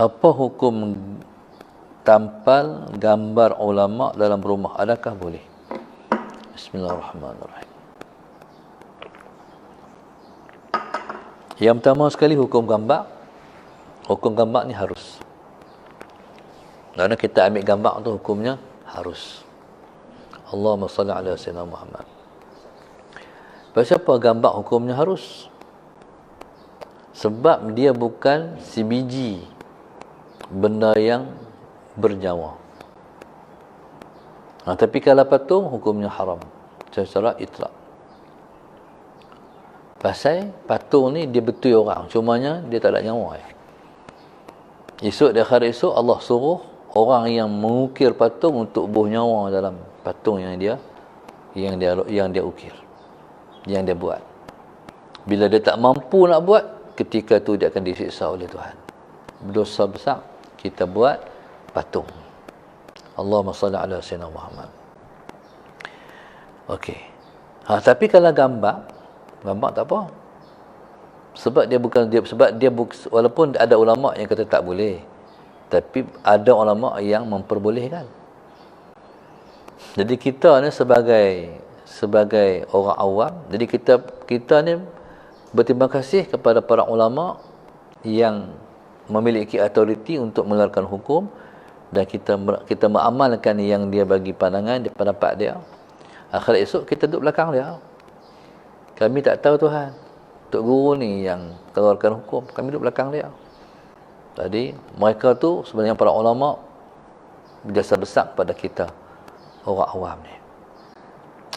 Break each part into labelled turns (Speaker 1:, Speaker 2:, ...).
Speaker 1: Apa hukum tampal gambar ulama dalam rumah? Adakah boleh? Bismillahirrahmanirrahim. Yang pertama sekali hukum gambar. Hukum gambar ni harus. Kerana kita ambil gambar tu hukumnya harus. Allahumma salli ala sayyidina Muhammad. Pasal apa gambar hukumnya harus? Sebab dia bukan sebiji benda yang bernyawa. Tapi kalau patung hukumnya haram secara itlak. Pasal patung ni dia betul orang, cumanya dia tak ada nyawa. Esok di akhirat esok Allah suruh orang yang mengukir patung untuk buh nyawa dalam patung yang dia ukir, yang dia buat. Bila dia tak mampu nak buat, ketika tu dia akan disiksa oleh Tuhan. Dosa besar kita buat patung. Allahumma salli ala sayyidina Muhammad. Okey. Tapi kalau gambar tak apa. Sebab walaupun ada ulama yang kata tak boleh, tapi ada ulama yang memperbolehkan. Jadi kita ni sebagai orang awam, jadi kita ni berterima kasih kepada para ulama yang memiliki autoriti untuk mengeluarkan hukum, dan kita mengamalkan yang dia bagi pandangan, pendapat dia. Akhirat esok kita duduk belakang dia. Kami tak tahu Tuhan. Tok Guru ni yang keluarkan hukum, kami duduk belakang dia. Jadi mereka tu sebenarnya para ulama berjasa besar kepada kita orang awam ni.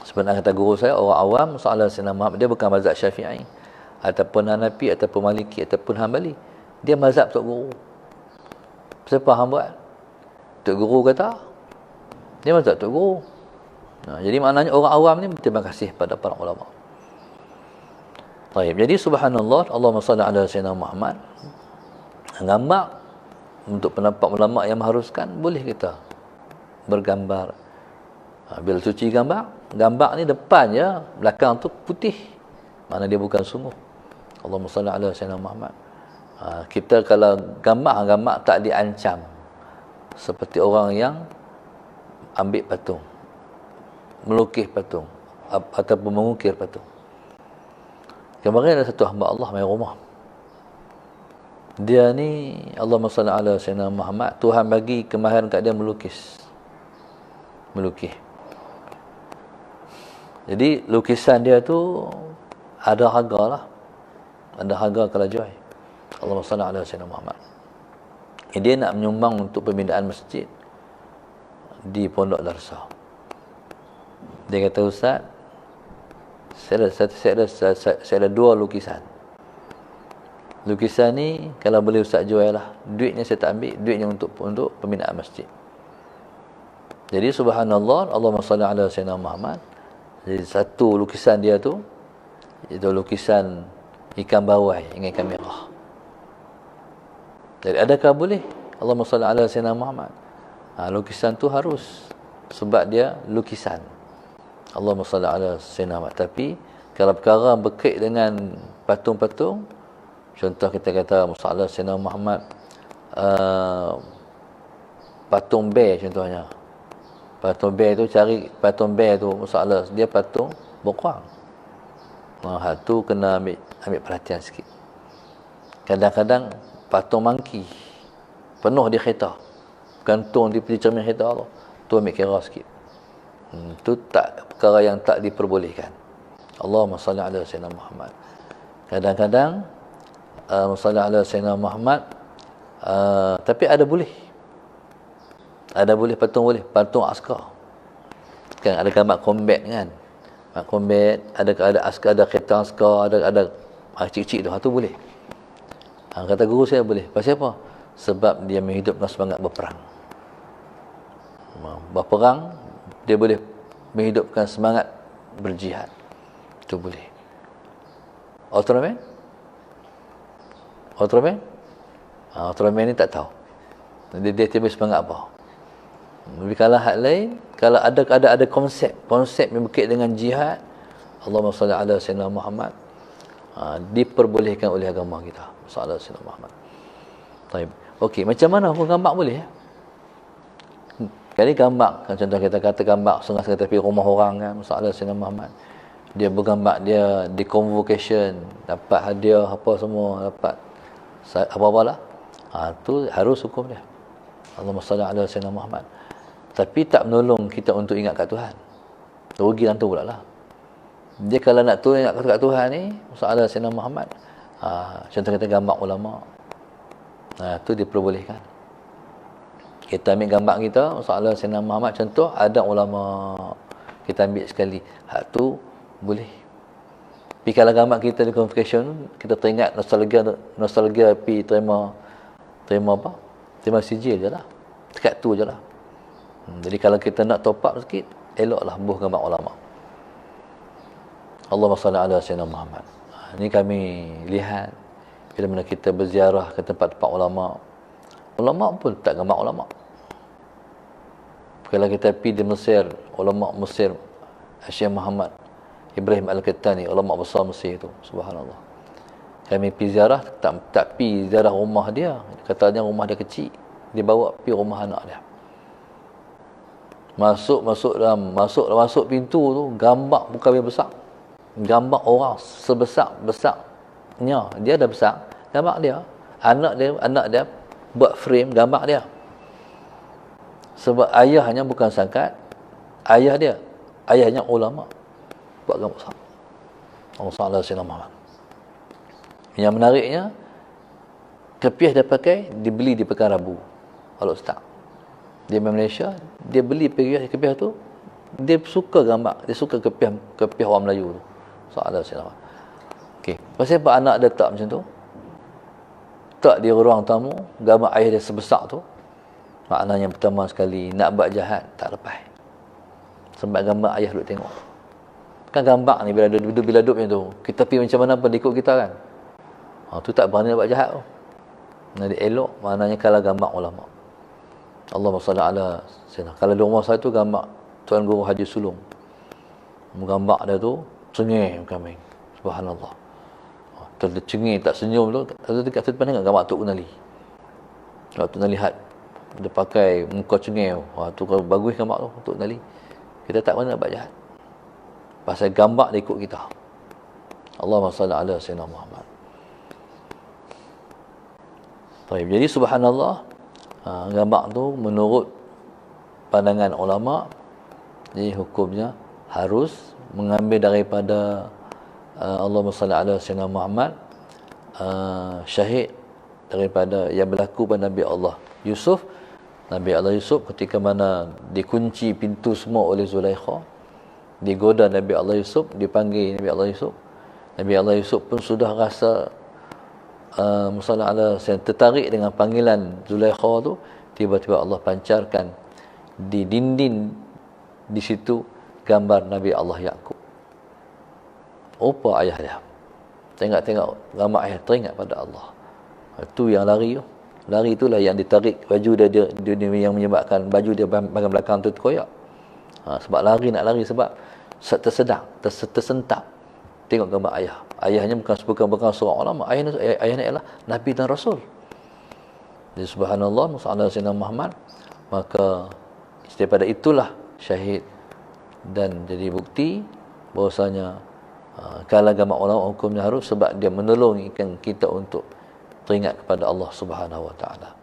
Speaker 1: Sebenarnya kata guru saya, orang awam soalan Sayyidina Muhammad, dia bukan mazhab Syafi'i ataupun Hanafi ataupun Maliki ataupun Hanbali. Dia mazhab Tok Guru. Siapa hang buat? Tok Guru kata. Dia mazhab Tok Guru. Jadi maknanya orang awam ni berterima kasih pada para ulama. Baik, jadi subhanallah, Allahumma salli ala sayyidina Muhammad. Gambar untuk pendapat ulama yang mengharuskan, boleh kita bergambar. Bila cuci gambar ni depan je, belakang tu putih. Mana dia bukan sungguh. Allahumma salli ala sayyidina Muhammad. Kita kalau gambar tak diancam seperti orang yang ambil patung, melukis patung ataupun mengukir patung. Kemarin ada satu hamba Allah main rumah. Dia ni Allahumma salli ala sayyidina Muhammad, Tuhan bagi kemahiran kat dia melukis. Jadi lukisan dia tu ada harga lah. Ada harga kalau jual. Allahumma salli ala sayyidina Muhammad. Dia nak menyumbang untuk pembinaan masjid di Pondok Darsa. Dia kata, Ustaz, saya ada 2 lukisan. Lukisan ni kalau boleh Ustaz jual lah. Duitnya saya tak ambil, duitnya untuk pembinaan masjid. Jadi subhanallah, Allahumma salli ala sayyidina Muhammad. Jadi satu lukisan dia tu, itu lukisan ikan bawai dengan ikan merah. Jadi adakah boleh? Allahumma salli ala sayyidina Muhammad. Lukisan tu harus, sebab dia lukisan. Allahumma salli ala sayyidina Muhammad. Tapi kalau perkara berkait dengan patung-patung, contoh kita kata masalah sayyidina Muhammad, patung bear contohnya. Patung bear tu, cari patung bear tu, masalah dia patung bokong. Hal tu kena ambil perhatian sikit. Kadang-kadang patung monkey penuh di kereta, gantung di cermin kereta tu, tu ambil kira sikit. Tu tak perkara yang tak diperbolehkan. Allahumma salli ala sayyidina Muhammad. Kadang-kadang salli ala sayyidina Muhammad, tapi ada boleh patung, boleh patung askar kan, ada gambar combat kan, combat, ada askar, ada kereta askar, ada cik-cik tu boleh. Kata guru saya boleh. Pasal apa? Sebab dia menghidupkan semangat berperang. Berperang, dia boleh menghidupkan semangat berjihad. Itu boleh. Ultraman? Ultraman ni tak tahu. Dia tiba semangat apa. Tapi kalau hal lain, kalau ada konsep yang berkait dengan jihad, Allahumma salli ala sayyidina Muhammad, diperbolehkan oleh agama kita. Sallallahu alaihi Muhammad. Baik. Okey, macam mana hukum gambar boleh? Kali gambar, kan contoh kita kata gambar sengaja tepi rumah orang kan, masalah Sayyidina Muhammad. Dia bergambar, dia di convocation, dapat hadiah apa semua, dapat apa-apa lah. Tu harus hukum dia. Allahumma salli ala Sayyidina Muhammad. Tapi tak menolong kita untuk ingat kat Tuhan. Rugi nanti pula lah. Dia kalau nak tu ingat kat Tuhan ni, masalah Sayyidina Muhammad. Contoh kita gambar ulama. Tu diperbolehkan. Kita ambil gambar kita, masalah Sayyidina Muhammad, contoh ada ulama, kita ambil sekali. Hak tu boleh. Tapi kalau gambar kita di convocation, kita teringat nostalgia pi terima apa? Terima sijil je lah. Dekat tu je lah. Jadi kalau kita nak top up sikit, eloklah buh gambar ulama. Allahumma salli ala Sayyidina Muhammad. Ini kami lihat bila mana kita berziarah ke tempat-tempat ulama. Ulama pun tak gambar ulama. Kalau kita pergi di Mesir, ulama Mesir, Syekh Muhammad Ibrahim Al-Qahtani, ulama besar Mesir itu, subhanallah. Kami pergi ziarah, tak pergi ziarah rumah dia. Katanya rumah dia kecil. Dia bawa pergi rumah anak dia. Masuk pintu tu, gambar bukan yang besar. Gambar orang sebesar-besarnya. Dia dah besar, gambar dia. Anak dia buat frame gambar dia. Sebab ayahnya bukan sangkat, ayahnya ulama. Buat gambar besar. Allah Ta'ala Sayyidina Muhammad. Yang menariknya, kepiah dia pakai, dibeli di Pekan Rabu. Kalau start. Dia Malaysia, dia beli kepiah tu, dia suka gambar, dia suka kepiah orang Melayu tu. Ta'ala Sayyidina Muhammad. Okey. Pasal apa anak dia tak macam tu? Tak di ruang tamu, gambar ayah dia sebesar tu. Maknanya pertama sekali, nak buat jahat, tak lepas. Sebab gambar ayah duduk tengok. Kan gambar ni bila duduk macam tu, kita pergi macam mana pun ikut kita kan. Tu tak berani nak buat jahat tu. Jadi elok, maknanya kalau gambar ulama. Allahumma salli ala Sayyidina. Kalau di rumah saya tu gambar Tuan Guru Haji Sulung. Gambar dia tu, cengih kami. Subhanallah. Tercengih, tak senyum tu. Dekat depan tengok gambar Tok Kenali. Tok Kenali lihat. Dia pakai muka cengih. Tu bagus gambar tu, Tok Kenali. Kita tak berani nak buat jahat. Pasal gambar dia ikut kita. Allahumma salli ala Sayyidina Muhammad. Baik, jadi subhanallah, gambar tu menurut pandangan ulama, jadi hukumnya harus mengambil daripada Allahumma salli ala Sayyidina Muhammad, syahid daripada yang berlaku pada Nabi Allah Yusuf. Nabi Allah Yusuf ketika mana dikunci pintu semua oleh Zulaikha, digoda Nabi Allah Yusuf, dipanggil Nabi Allah Yusuf. Nabi Allah Yusuf pun sudah rasa tertarik dengan panggilan Zulaikha tu. Tiba-tiba Allah pancarkan di dinding di situ gambar Nabi Allah Yaqub. Rupa ayah dia. Tengok gambar ayah, teringat pada Allah. Itu yang lari tu. Lari itulah yang ditarik baju dia yang menyebabkan baju dia bahagian belakang tu terkoyak. Sebab nak lari sebab tersentak. Tengok gambar ayah. Ayahnya bukan seorang ulama. Ayahnya ialah Nabi dan Rasul. Jadi subhanallah, masalah Sayyidina Muhammad. Maka daripada itulah syahid. Dan jadi bukti bahawasanya kalau gambar ulama hukumnya harus sebab dia menolongkan kita untuk teringat kepada Allah Subhanahu wa taala.